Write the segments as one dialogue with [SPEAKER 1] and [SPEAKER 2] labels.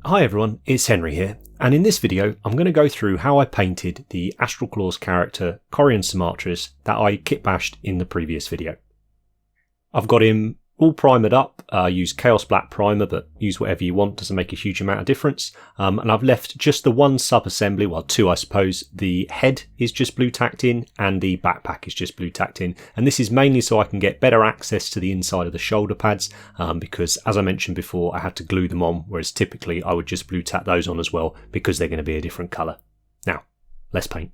[SPEAKER 1] Hi everyone, it's Henry here, and in this video I'm going to go through how I painted the Astral Claws character Corian Sumatris that I kit bashed in the previous video. I've got him all primered up. I use Chaos Black primer, but use whatever you want, doesn't make a huge amount of difference. And I've left just the one sub-assembly, well two I suppose. The head is just blue tacked in and the backpack is just blue tacked in. And this is mainly so I can get better access to the inside of the shoulder pads, because as I mentioned before I had to glue them on, whereas typically I would just blue tack those on as well because they're going to be a different colour. Now, let's paint.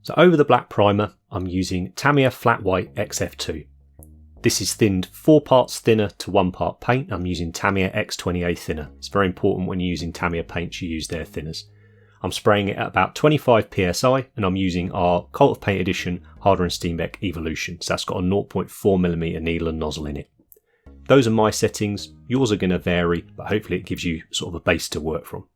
[SPEAKER 1] So over the black primer, I'm using Tamiya Flat White XF2. This is thinned 4 parts thinner to 1 part paint. I'm using Tamiya X20A thinner. It's very important when you're using Tamiya paints you use their thinners. I'm spraying it at about 25 psi and I'm using our Cult of Paint Edition Harder and Steenbeck Evolution. So that's got a 0.4mm needle and nozzle in it. Those are my settings. Yours are going to vary, but hopefully it gives you sort of a base to work from.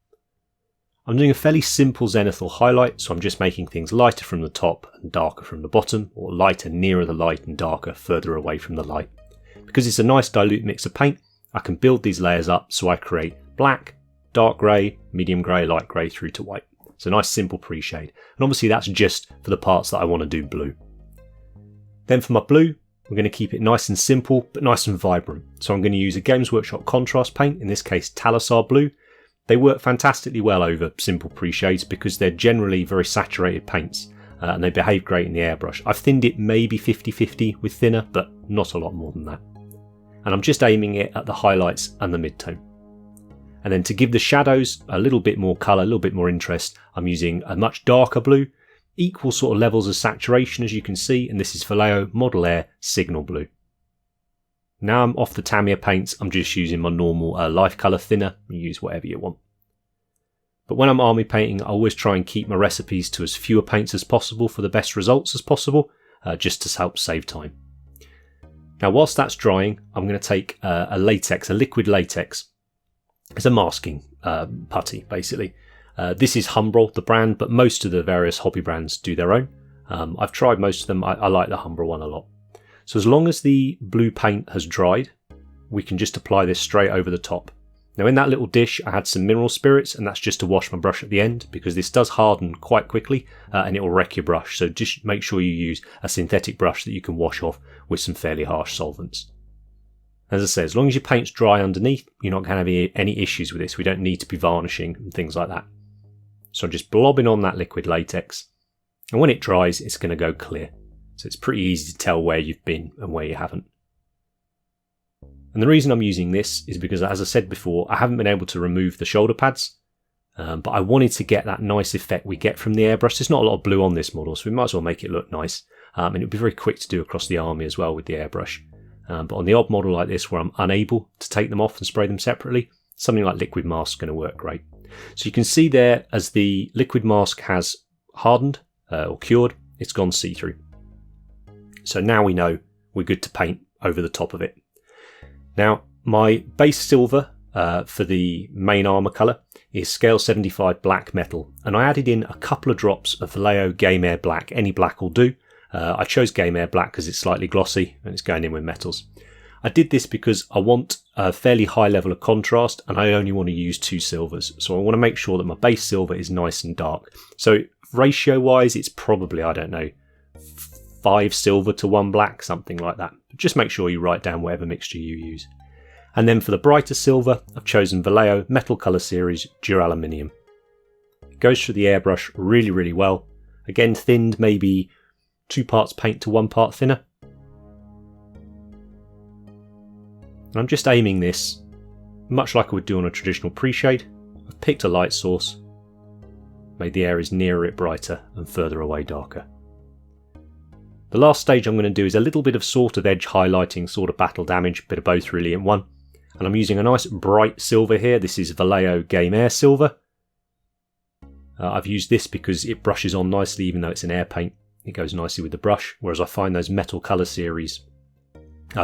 [SPEAKER 1] I'm doing a fairly simple zenithal highlight, so I'm just making things lighter from the top and darker from the bottom, or lighter nearer the light and darker further away from the light. Because it's a nice dilute mix of paint, I can build these layers up so I create black, dark grey, medium grey, light grey through to white. It's a nice simple pre-shade, and obviously that's just for the parts that I want to do blue. Then for my blue, we're going to keep it nice and simple, but nice and vibrant. So I'm going to use a Games Workshop contrast paint, in this case Talassar Blue. They work fantastically well over simple pre-shades because they're generally very saturated paints and they behave great in the airbrush. I've thinned it maybe 50-50 with thinner, but not a lot more than that. And I'm just aiming it at the highlights and the mid-tone. And then to give the shadows a little bit more colour, a little bit more interest, I'm using a much darker blue, equal sort of levels of saturation as you can see, and this is Vallejo Model Air Signal Blue. Now I'm off the Tamiya paints, I'm just using my normal life colour thinner. You use whatever you want. But when I'm army painting, I always try and keep my recipes to as fewer paints as possible for the best results as possible, just to help save time. Now whilst that's drying, I'm going to take a liquid latex. It's a masking putty basically. This is Humbrol, the brand, but most of the various hobby brands do their own. I've tried most of them, I like the Humbrol one a lot. So as long as the blue paint has dried, we can just apply this straight over the top. Now in that little dish I had some mineral spirits, and that's just to wash my brush at the end because this does harden quite quickly and it will wreck your brush. So just make sure you use a synthetic brush that you can wash off with some fairly harsh solvents. As I say, as long as your paint's dry underneath, you're not going to have any issues with this. We don't need to be varnishing and things like that. So I'm just blobbing on that liquid latex, and when it dries it's going to go clear. So it's pretty easy to tell where you've been and where you haven't. And the reason I'm using this is because, as I said before, I haven't been able to remove the shoulder pads, but I wanted to get that nice effect we get from the airbrush. There's not a lot of blue on this model, so we might as well make it look nice. And it would be very quick to do across the army as well with the airbrush. But on the odd model like this where I'm unable to take them off and spray them separately, something like liquid mask is going to work great. So you can see there, as the liquid mask has hardened or cured, it's gone see-through. So now we know we're good to paint over the top of it. Now my base silver for the main armour colour is scale 75 black metal, and I added in a couple of drops of Vallejo Game Air Black. Any black will do. I chose Game Air Black because it's slightly glossy and it's going in with metals. I did this because I want a fairly high level of contrast and I only want to use 2 silvers. So I want to make sure that my base silver is nice and dark. So ratio wise it's probably, I don't know, 5 silver to 1 black, something like that. But just make sure you write down whatever mixture you use. And then for the brighter silver, I've chosen Vallejo Metal Colour Series Duraluminium. It goes through the airbrush really, really well. Again, thinned maybe 2 parts paint to 1 part thinner. And I'm just aiming this much like I would do on a traditional pre-shade. I've picked a light source, made the areas nearer it brighter and further away darker. The last stage I'm going to do is a little bit of sort of edge highlighting, sort of battle damage, bit of both really in one. And I'm using a nice bright silver here. This is Vallejo Game Air Silver. I've used this because it brushes on nicely even though it's an air paint. It goes nicely with the brush, whereas I find those Metal Colour Series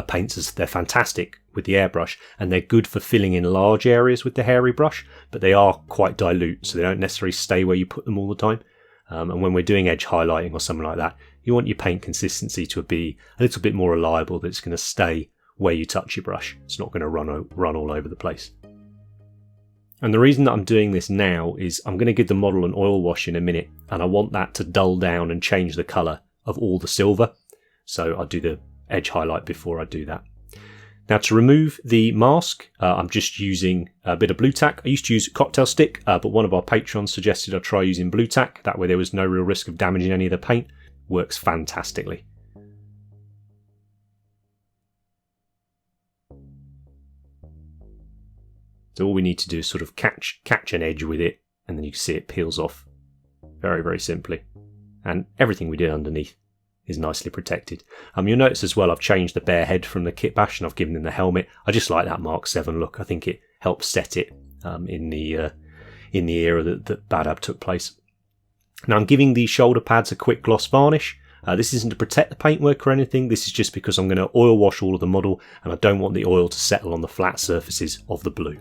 [SPEAKER 1] paints, they're fantastic with the airbrush and they're good for filling in large areas with the hairy brush, but they are quite dilute, so they don't necessarily stay where you put them all the time. And when we're doing edge highlighting or something like that, you want your paint consistency to be a little bit more reliable, that it's going to stay where you touch your brush. It's not going to run all over the place. And the reason that I'm doing this now is I'm going to give the model an oil wash in a minute, and I want that to dull down and change the colour of all the silver. So I'll do the edge highlight before I do that. Now to remove the mask, I'm just using a bit of blue tack. I used to use cocktail stick, but one of our patrons suggested I try using blue tack. That way there was no real risk of damaging any of the paint. Works fantastically. So all we need to do is sort of catch an edge with it, and then you can see it peels off very, very simply. And everything we did underneath is nicely protected. You'll notice as well I've changed the bare head from the kit bash and I've given him the helmet. I just like that Mark 7 look. I think it helps set it in the era that Badab took place. Now I'm giving the shoulder pads a quick gloss varnish. This isn't to protect the paintwork or anything. This is just because I'm going to oil wash all of the model and I don't want the oil to settle on the flat surfaces of the blue.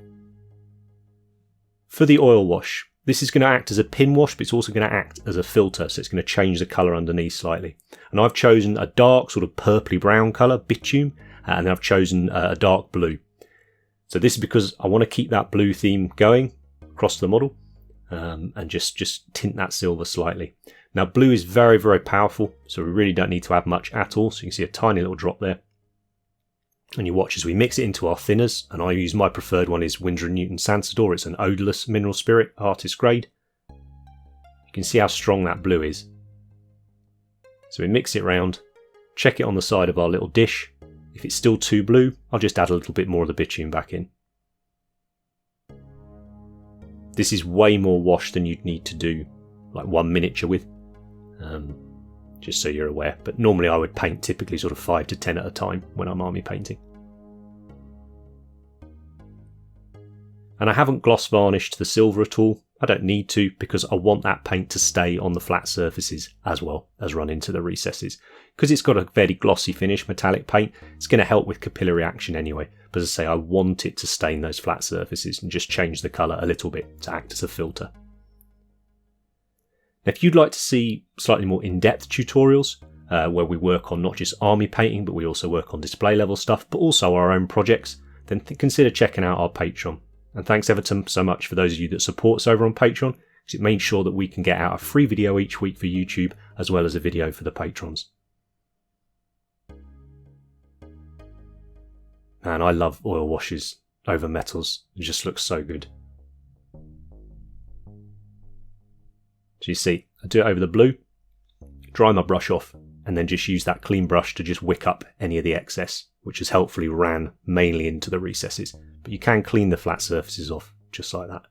[SPEAKER 1] For the oil wash, this is going to act as a pin wash, but it's also going to act as a filter, so it's going to change the colour underneath slightly. And I've chosen a dark sort of purpley brown colour, bitume, and then I've chosen a dark blue. So this is because I want to keep that blue theme going across the model, and just tint that silver slightly. Now blue is very, very powerful, so we really don't need to add much at all. So you can see a tiny little drop there. And you watch as we mix it into our thinners, and I use my preferred one is Winsor Newton Sansador. It's an odourless mineral spirit, artist grade. You can see how strong that blue is. So we mix it round, check it on the side of our little dish. If it's still too blue, I'll just add a little bit more of the bitume back in. This is way more wash than you'd need to do like one miniature with, just so you're aware. But normally I would paint typically sort of 5 to 10 at a time when I'm army painting. And I haven't gloss varnished the silver at all. I don't need to, because I want that paint to stay on the flat surfaces as well as run into the recesses. Because it's got a very glossy finish, metallic paint, it's going to help with capillary action anyway. But as I say, I want it to stain those flat surfaces and just change the colour a little bit to act as a filter. Now, if you'd like to see slightly more in-depth tutorials where we work on not just army painting, but we also work on display level stuff, but also our own projects, then consider checking out our Patreon. And thanks ever so much for those of you that support us over on Patreon, because it makes sure that we can get out a free video each week for YouTube, as well as a video for the patrons. Man, I love oil washes over metals. It just looks so good. So you see, I do it over the blue, dry my brush off, and then just use that clean brush to just wick up any of the excess, which has helpfully ran mainly into the recesses. But you can clean the flat surfaces off, just like that.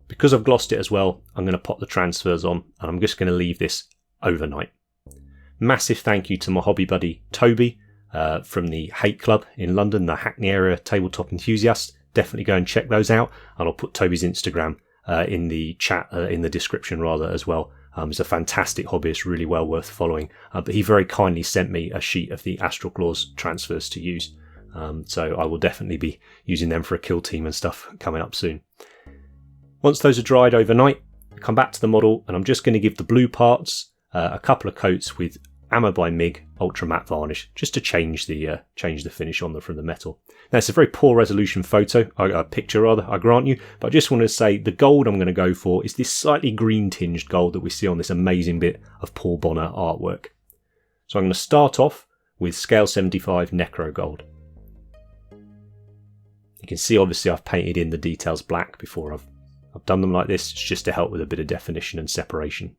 [SPEAKER 1] Because I've glossed it as well, I'm going to pop the transfers on, and I'm just going to leave this overnight. Massive thank you to my hobby buddy Toby from the Hate Club in London, the Hackney area tabletop enthusiasts. Definitely go and check those out, and I'll put Toby's Instagram in the chat, in the description rather, as well. He's a fantastic hobbyist, really well worth following. But he very kindly sent me a sheet of the Astral Claws transfers to use. So I will definitely be using them for a kill team and stuff coming up soon. Once those are dried overnight, I come back to the model, and I'm just going to give the blue parts a couple of coats with Ammo by MIG Ultra Matte Varnish, just to change the finish on them from the metal. Now it's a very poor resolution picture, I grant you, but I just want to say the gold I'm going to go for is this slightly green tinged gold that we see on this amazing bit of Paul Bonner artwork. So I'm going to start off with Scale 75 Necro Gold. You can see obviously I've painted in the details black before I've done them like this. It's just to help with a bit of definition and separation.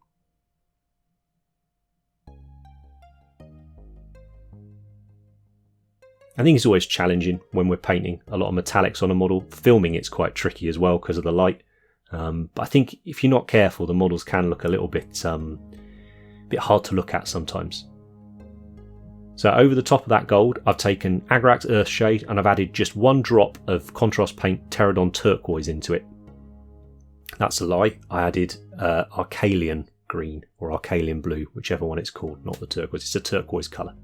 [SPEAKER 1] I think it's always challenging when we're painting a lot of metallics on a model. Filming it's quite tricky as well because of the light. But I think if you're not careful, the models can look a little bit hard to look at sometimes. So over the top of that gold, I've taken Agrax Earthshade and I've added just one drop of contrast paint Pterodon Turquoise into it. That's a lie. I added Arcalian Green or Arcalian Blue, whichever one it's called, not the turquoise. It's a turquoise colour.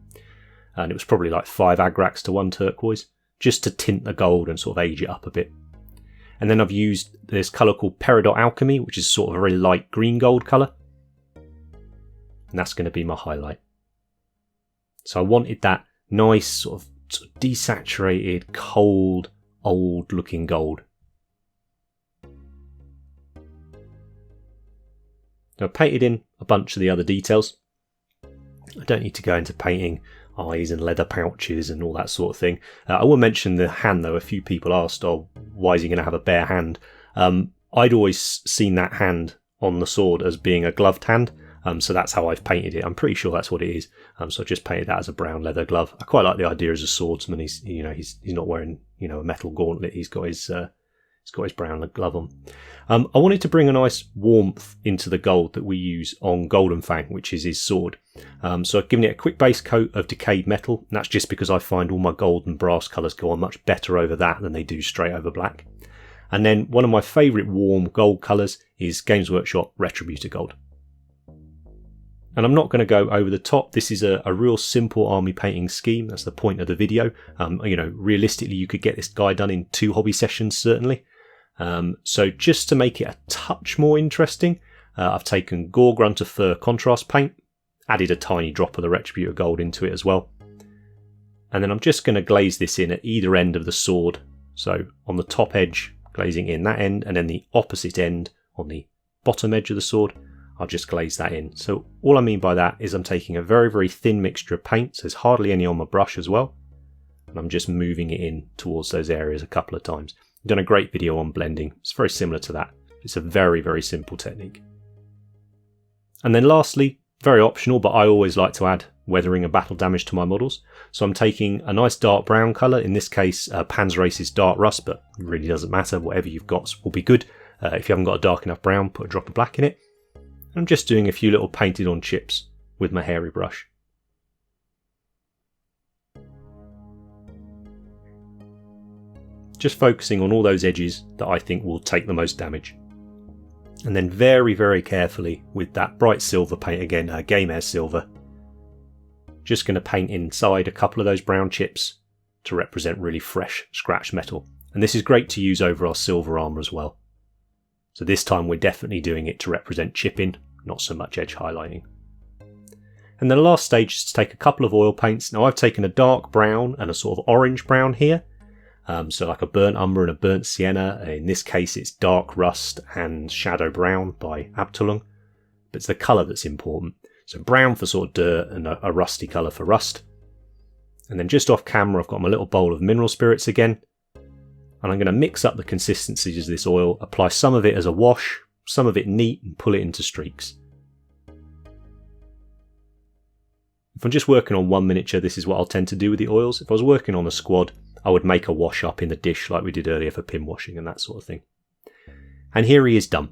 [SPEAKER 1] And it was probably like 5 Agrax to 1 turquoise, just to tint the gold and sort of age it up a bit. And then I've used this colour called Peridot Alchemy, which is sort of a very light green gold colour. And that's going to be my highlight. So I wanted that nice sort of desaturated, cold, old looking gold. Now I've painted in a bunch of the other details. I don't need to go into painting eyes and leather pouches and all that sort of thing. I will mention the hand though. A few people asked, oh, why is he going to have a bare hand? I'd always seen that hand on the sword as being a gloved hand, so that's how I've painted it. I'm pretty sure that's what it is. So I just painted that as a brown leather glove. I quite like the idea as a swordsman. He's not wearing a metal gauntlet. He's got his brown glove on. I wanted to bring a nice warmth into the gold that we use on Golden Fang, which is his sword. So I've given it a quick base coat of Decayed Metal, and that's just because I find all my gold and brass colours go on much better over that than they do straight over black. And then one of my favourite warm gold colours is Games Workshop Retributor Gold. And I'm not going to go over the top. This is a real simple army painting scheme. That's the point of the video. Realistically, you could get this guy done in 2 hobby sessions, certainly. So just to make it a touch more interesting, I've taken Goregrunta Fur contrast paint, added a tiny drop of the Retributor Gold into it as well. And then I'm just going to glaze this in at either end of the sword. So on the top edge, glazing in that end, and then the opposite end on the bottom edge of the sword, I'll just glaze that in. So all I mean by that is I'm taking a very, very thin mixture of paints. There's hardly any on my brush as well. And I'm just moving it in towards those areas a couple of times. I've done a great video on blending. It's very similar to that. It's a very, very simple technique. And then lastly, very optional, but I always like to add weathering and battle damage to my models. So I'm taking a nice dark brown colour, in this case Panzerrace's Dark Rust, but it really doesn't matter, whatever you've got will be good. If you haven't got a dark enough brown, put a drop of black in it. And I'm just doing a few little painted on chips with my hairy brush. Just focusing on all those edges that I think will take the most damage. And then very, very carefully with that bright silver paint again, Game Air Silver, just going to paint inside a couple of those brown chips to represent really fresh scratched metal. And this is great to use over our silver armour as well. So this time we're definitely doing it to represent chipping, not so much edge highlighting. And then the last stage is to take a couple of oil paints. Now I've taken a dark brown and a sort of orange brown here. So like a burnt umber and a burnt sienna. In this case it's dark rust and shadow brown by Abtalung. But it's the colour that's important. So brown for sort of dirt and a rusty colour for rust. And then just off camera I've got my little bowl of mineral spirits again. And I'm going to mix up the consistencies of this oil, apply some of it as a wash, some of it neat, and pull it into streaks. If I'm just working on one miniature, this is what I'll tend to do with the oils. If I was working on a squad, I would make a wash up in the dish like we did earlier for pin washing and that sort of thing. And here he is done.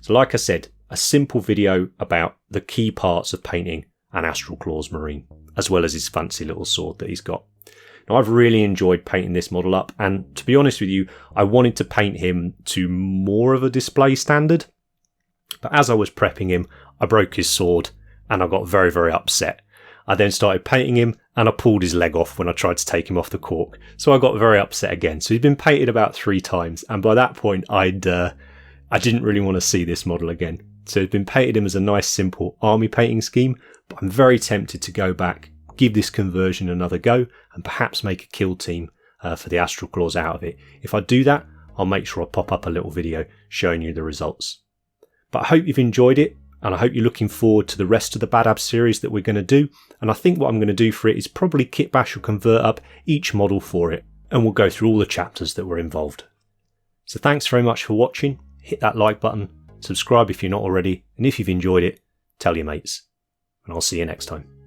[SPEAKER 1] So like I said, a simple video about the key parts of painting an Astral Claws Marine, as well as his fancy little sword that he's got. Now I've really enjoyed painting this model up, and to be honest with you, I wanted to paint him to more of a display standard. But as I was prepping him, I broke his sword and I got very, very upset. I then started painting him and I pulled his leg off when I tried to take him off the cork. So I got very upset again. So he's been painted about 3 times, and by that point I didn't really want to see this model again. So it's been painted him as a nice simple army painting scheme, but I'm very tempted to go back, give this conversion another go, and perhaps make a kill team for the Astral Claws out of it. If I do that, I'll make sure I pop up a little video showing you the results. But I hope you've enjoyed it, and I hope you're looking forward to the rest of the Bad Abs series that we're going to do. And I think what I'm going to do for it is probably kit bash or convert up each model for it, and we'll go through all the chapters that were involved. So thanks very much for watching. Hit that like button, subscribe if you're not already, and if you've enjoyed it, tell your mates. And I'll see you next time.